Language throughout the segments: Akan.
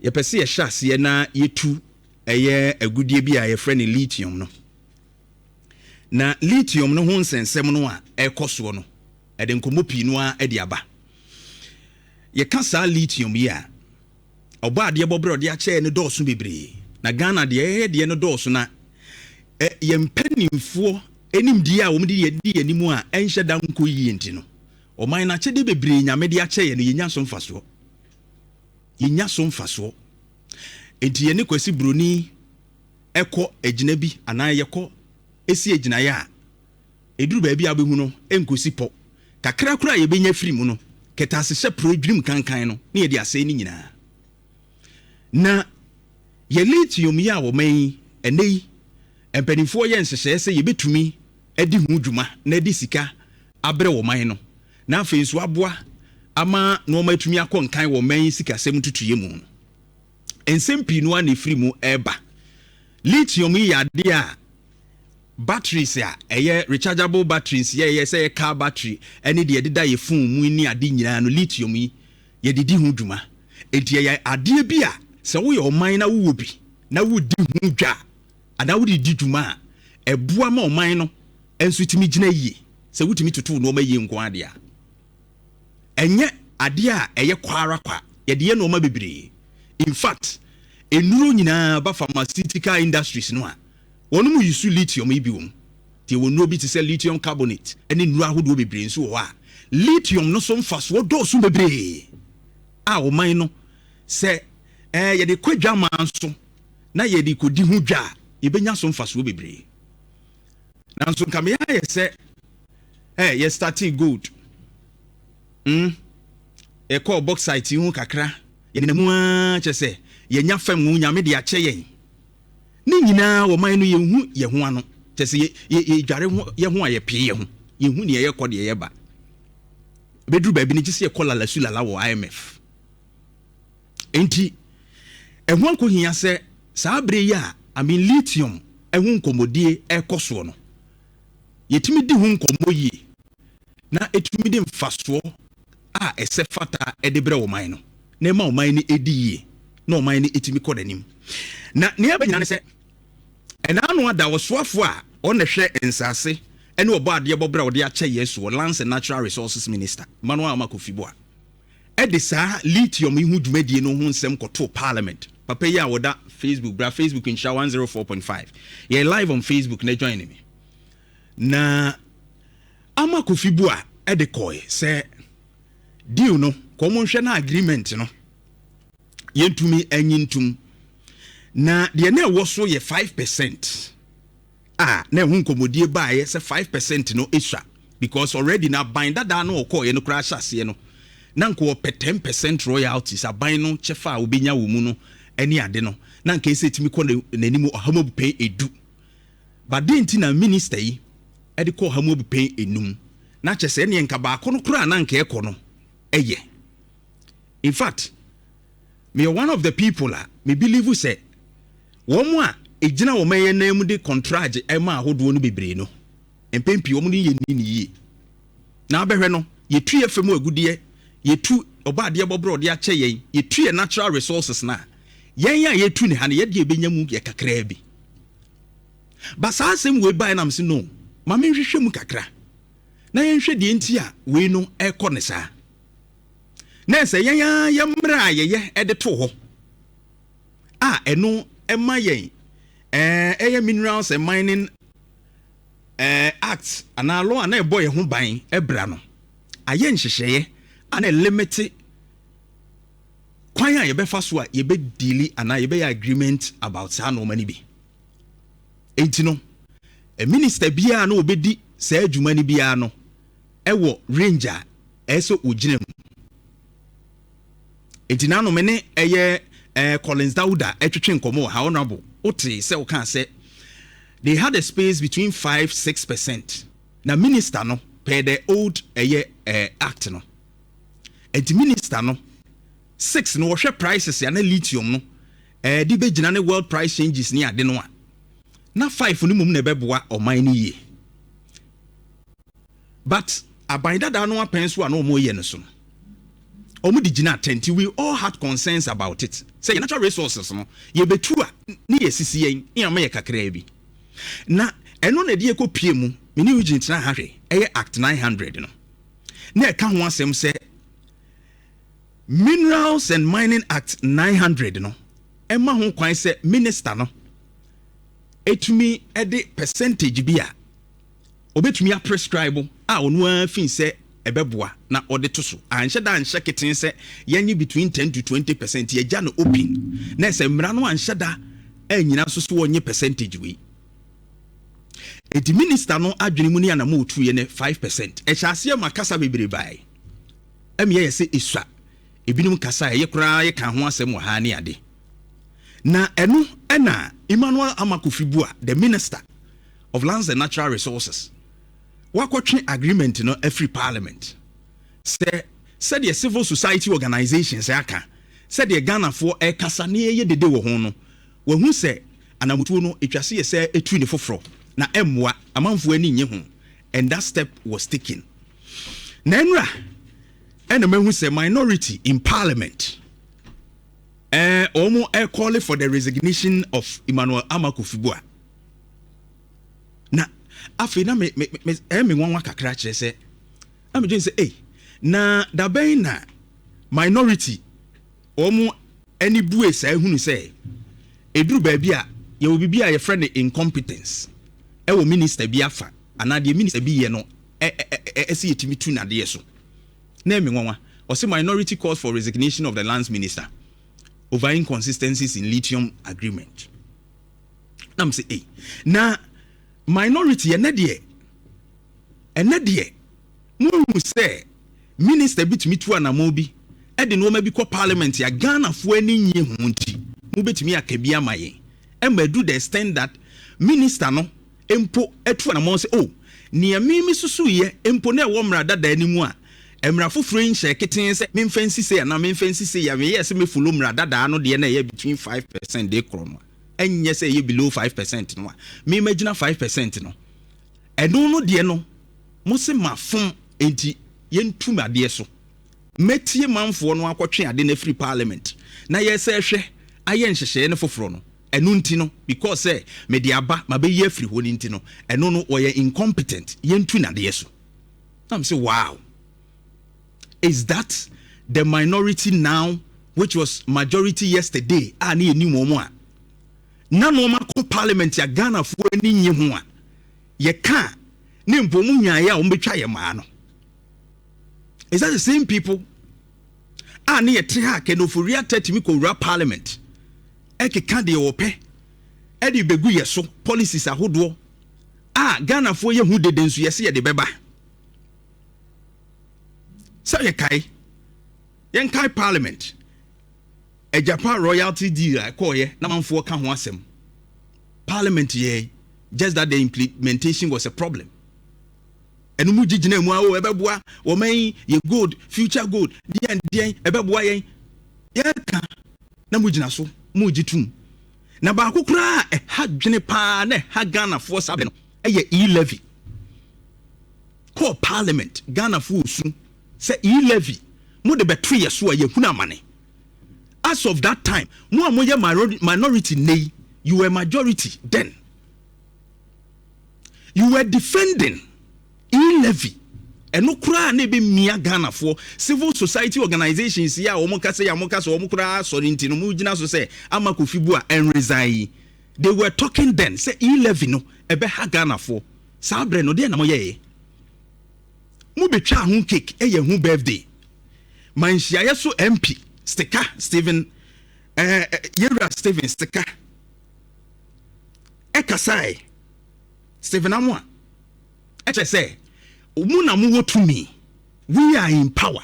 ye pese ye hyase na yetu eye agudie bi a ye frɛ ne lithium no na lithium no ho nsensem no a ekoso no ede nkomo pi no a ede aba ye ka sa lithium yi a oba ade bobro de a che ne dɔɔso bebre na Ghana de no dɔɔso na ye mpanimfo enim die a wo de di animu a enhye da nko yi enti no o man na chede bebre nyame de ache ye no yenya so mfaso enti ye ne kwasi broni ekɔ agina bi ana ye kɔ esi agina ya eduru ba bi abehu no enkosi pɔ kakra kura ye benya firi mu no ketase hye prodwim kankan no na ye de asɛ ni nyina na ye lithium ya wo man enei empanimfo ye nhyehyɛ sɛ ye betumi adi hu dwuma na adi sika abre wo man no na afei so aboa ama no matumi akɔ nkan wo man sika sɛm tutuye mu ensem pi no ana firi mu eba lithium ya de a batteries a eye rechargeable batteries ye say car battery ene de deda ye phone mu ni ade nyina no lithium yi ye didi hu dwuma enti ye ade bi a se wo ye oman na wo bi na wo di hu dwa ana wo di dwuma ebua ma oman no enso timi gina yie se wo timi tutu no ma yie nko ade a enye ade a eye kwara kwa ye de ye no ma bebre in fact enuro nyina ba pharmaceutical industries no a wonu mu use lithium ibi wom tie wonu obi te se lithium carbonate ene nuru ahodo bebre nso ho a lithium no so mfaso do so bebre a wo man no se ye de kwadwa man so na ye de kodi hu dwa ye benya so mfaso bebre na nso nkame ya ye se ye starting good e call bauxite hu kakra ye de mu a chese ye nya fam hu nyame de ache yen ni nyina wo man no ye hu ano chese ye dware hu ye hu a ye pie ye hu ye hu ne ye kɔ de ye ba bedru ba bi ni chese ye call la sulala wo IMF enti ehun anko hia se saa bre ya lithium ehun komodie ekoso no yetimi di hu nkomo yi na etumi di mfaso a ese fata edebre wo man no na ma wo man ni edi yi na wo man ni etimi kɔ danim na ne abanyina ne se ena no ada wo soafo a on na hwɛ nsase ene obo ade bobra wo de akyɛ yesu Lands and Natural Resources Minister Manuel Makofibo a ede saa lithium ihu dwumadie no ho nsɛm kɔto parliament papa yi a woda Facebook Nhyira 104.5 ye live on Facebook na join me na Amakofibo a ede kɔe sɛ deal no komo hwɛ na agreement no yentumi anyintum na de na ɛwɔ so ye 5% na ehun komodie baaye sɛ 5% no esua because already na bind that no okɔ ye no kra hyase no na nko 10% royalties aban no chefa obenya wo mu no eni ade no na nka ese timi kɔ n'animu ɔhamobu pay edu but denti na minister yi ede kɔ ɔhamobu pay enum na kyese ne nka ba akɔ no kra na nka ekɔ no eye in fact me one of the people me believe say womu a ejina wo maye na mu de contract ema ahodo no bebre no empempi wo mu ni ye na abehwe no yetu ye femu agudie yetu oba ade bobro de ache yen yetu ye natural resources na yen ya yetu ne ha ne ye de ebenya mu ye kakra bi basa asem we bai na mse no ma me hwehwe mu kakra na yen hwe de enti a we no ekɔ ne saa na se yen ya mra ye ede to ho eno ema yen Minerals and Mining Act ana law ana ebo ye ho ban ebra no aye nhyehyeye ana limit kwan a ye be fa so a ye be deal ana ye be agreement about sa no mani bi enti no a minister bia na obedi sa adwuma ni bia no ewo ranger eso ogirem enti na no me ne eye Collins Dauda etwetwe nkomo ha honorable oti se o kan se they had a space between 5-6%. Na minister no per the old act no. Enti minister no 6 no hwe prices ya na lithium no di be gina ne world price changes ni ade no a. Na 5 no mum na beboa oman ni ye. But abanda da no apen so a no mo ye no so. Omu di jina atenti, we all had concerns about it. Say natural resources no, ye betua ni ye sisi yen, ni ama ye kakra bi. Na eno na de ekopie mu, me ni ugin tena hahwe, eye Act 900 no. Na e ka ho asem say Minerals and Mining Act 900 no. Emma ho kwan say minister no. Etumi ede percentage bi a obetumi a prescribe a onu afin say ebeboa na ode to so anhye da anhye keten se yenye between 10 to 20% ye gya no open na se mra no anhye da anyina so so wonye percentage we edi minister no adwene mu ne ana ma otu ye ne 5% e hyase ma kasa bebre bai emi ye se esua ebinum kasa ye kura ye kan ho asem ha ne ade na eno ena Emmanuel Amakufibua, the minister of lands and natural resources wakotwe agreement no every parliament said the civil society organizations aka said the Ghana for e kasa ne ye dede wo ho no wo hu se anamutuo no etwase ye se etu ne foforo na emmoa amanfo ani nye ho, and that step was taken. Na enra ena mahu se minority in parliament omo call for the resignation of Emmanuel Amakufibua. Na afi na me nwanwa kakra kire se am je say na da ben na minority omo ani bue say hunu say eduru ba bia ye obi bia ye friend incompetence wo minister bi afa ana de minister bi ye no ese yetimi tu na de so na me nwanwa o say minority calls for resignation of the lands minister over inconsistencies in lithium agreement. Nam say na minority enede mu say minister bitumi tu anamo bi e de no ma bi ko parliament ya Ghana fo ani nye hu nti mu betumi akabia maye e ma do the extent that minister no empo etu anamo say oh ne amimi susu ye empo na e wo mra dada animu a emra foforo nche keten se memfansi se na memfansi se ya me yes me follow mra dada no de na ye between 5% de krono enye se ye below 5% no me imagine 5% no eno no de no mo se mafom enti yentum ade so metie manfo no akotwe ade na free parliament na ye se hwe aye nhyehyɛ ne foforo no eno nti no because say me de aba ma be ye free ho nti no eno no wo ye incompetent yentu na de so am say wow. Is that the minority now, which was majority yesterday? Ani eni momo a. Na no ma ko parliament ya Ghana fo ani nye ho a. Ye ka ne mpomu nyaa ya o mbetwa ye maa no. Is that the same people? Ani ye tre ha ke no for ria 30 mi ko ra parliament. Eke ka de ope. E de begu ye so policies ahodo. Ghana fo ye hu dede nso ye se ye de beba. So ye kai parliament a Japan royalty deal I call ye na manfo ka ho asem parliament ye just that the implementation was a problem enu mu gigina mu awo ebeboa wo man ye good future good den ebeboa ye ka na mu gina so mu gitum na ba kokura ha dwene pa na ha Ghana for sabe no ye e-levy call parliament Ghana for su say e-levy mo de betwe yeso a yehuna amane. As of that time mo amoye minority nei, you were majority then. You were defending e-levy eno kura na be mia Ghana for civil society organizations ya omo kase ya moka so omo kura so nti no mo gina so say Amakufibua and resign. They were talking then say e-levy no ebe ha Ghana for sabre no de na mo ye mu betwa ho cake eye hu birthday manhia yeso MP sticker Steven Nhyira Steven sticker ekasai Steven amwa eche say mu na mu wotumi we are in power,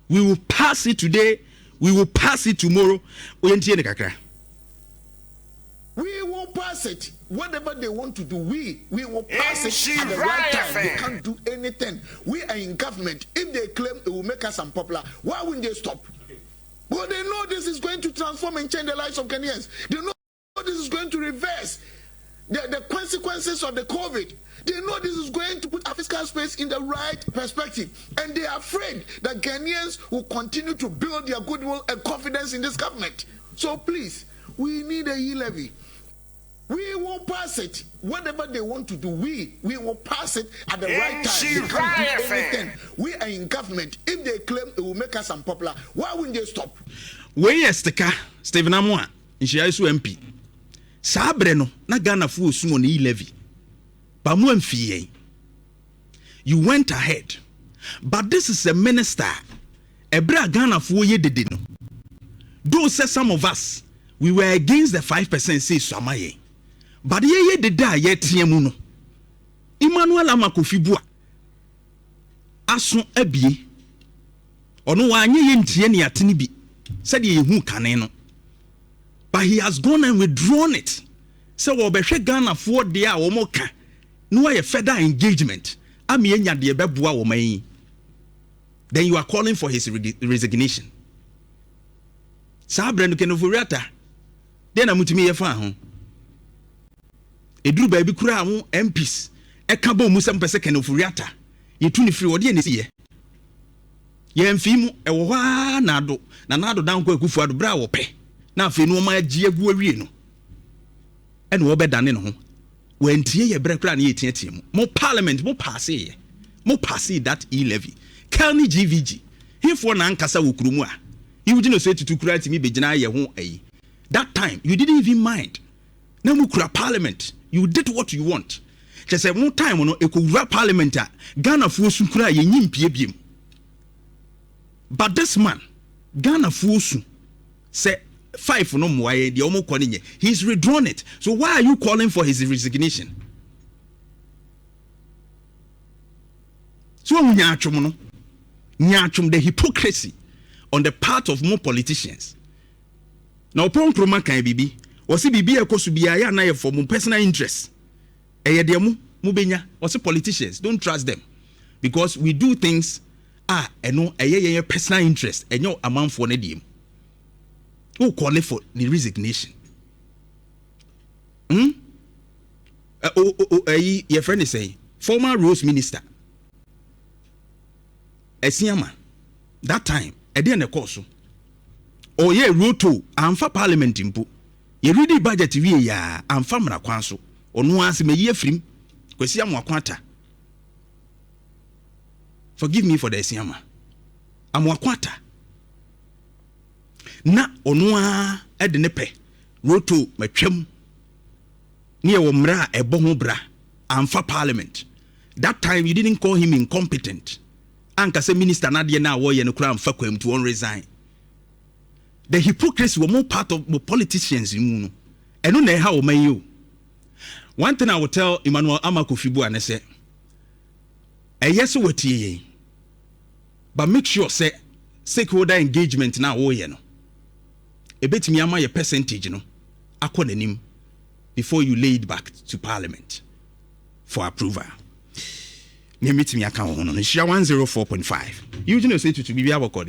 we will pass it today, we will pass it tomorrow oyentie ne kakra. We will pass it. Whatever they want to do, we will pass it at the right time. They can't do anything. We are in government. If they claim it will make us unpopular, why wouldn't they stop? Well, they know this is going to transform and change the lives of Kenyans. They know this is going to reverse the consequences of the COVID. They know this is going to put our fiscal space in the right perspective. And they are afraid that Ghanaians will continue to build their goodwill and confidence in this government. So please, we need a e-levy. We will pass it. Whatever they want to do, we will pass it at the right time. They can't do anything. We are in government. If they claim it will make us unpopular, why wouldn't they stop? Where is the car? Stephen Amwa, Nhyira MP. Sabre no na Ghana fu osumo ne levy. Ba mu amfie. You went ahead. But this is a minister. Ebra Ghana fu ye dede no. Though say some of us we were against the 5% say swamaye. But ye deda ye tiemu no. Emmanuel Amakofibua. Aso abie. Ono wa anye ye ntie ne atene bi. Said ye hu kane no. But he has gone and withdrawn it. So we be Ghana for there a wo ka. No a further engagement. Ami enya de beboa wo man. Then you are calling for his resignation. Sa brand ken ofuriata. Den na mutumi ye fa ho. Eduru ba bi kura ho MPs. E ka bo mu sem pese ken ofuriata. Ye tu ni free wo de ne siye. Ye mfimu e wo hwa na ado. Na ado dan ko akufu ado bra wo pe. Na afi no ma agi agu awie no. E no obedane no ho. Wentie ye bra kura na ye tietie mu. Mo parliament mo pass ye. Mo pass that e-levy. Kelni GVG. Hifo na ankasa wo kurumu a. You didn't say to kura timi begina ye ho ayi. That time you didn't even mind. Na mu kura parliament. You did what you want. Just say one time no ekura parliament a Ghana fu osu kura ye nyimpie biem. But this man Ghana fu osu say 5 no moye de omo kone. He's withdrawn it. So why are you calling for his resignation? So nyachum no. Nyachum the hypocrisy on the part of more politicians. Now upon kroma kan bibi, wasi bibi ekosu biya ya na ye for mo personal interest. Eye de mu benya, wasi politicians, don't trust them. Because we do things eno eye personal interest, enyo amanfo ne diem. Who call for the resignation? Your friend is saying, former Rose Minister Esiama, that time, ede ne course. O ye roto, amfa parliament impo. Ye ready budget wie ya, amfa mra kwanso. Onu ase me ye frim, kwesi am wakwata. Forgive me for the Esiama. Am wakwata. Na onu a ede ne pe. Roto metwem. Ni e wo mra ebo ho bra, amfa parliament. That time you didn't call him incompetent. Anka se minister na de na wo ye no kra amfa kwam to resign. The hypocrisy were more part of the politicians in Muno. And no ne how may you. One thing I will tell Emmanuel Amakofibua and say, yes, what ye, but make sure say stakeholder engagement now. Oh, you know, a bit me ama your percentage, you know, akwonenim before you lay it back to Parliament for approval. Me meet me account on Nhyira 104.5. You know say to be able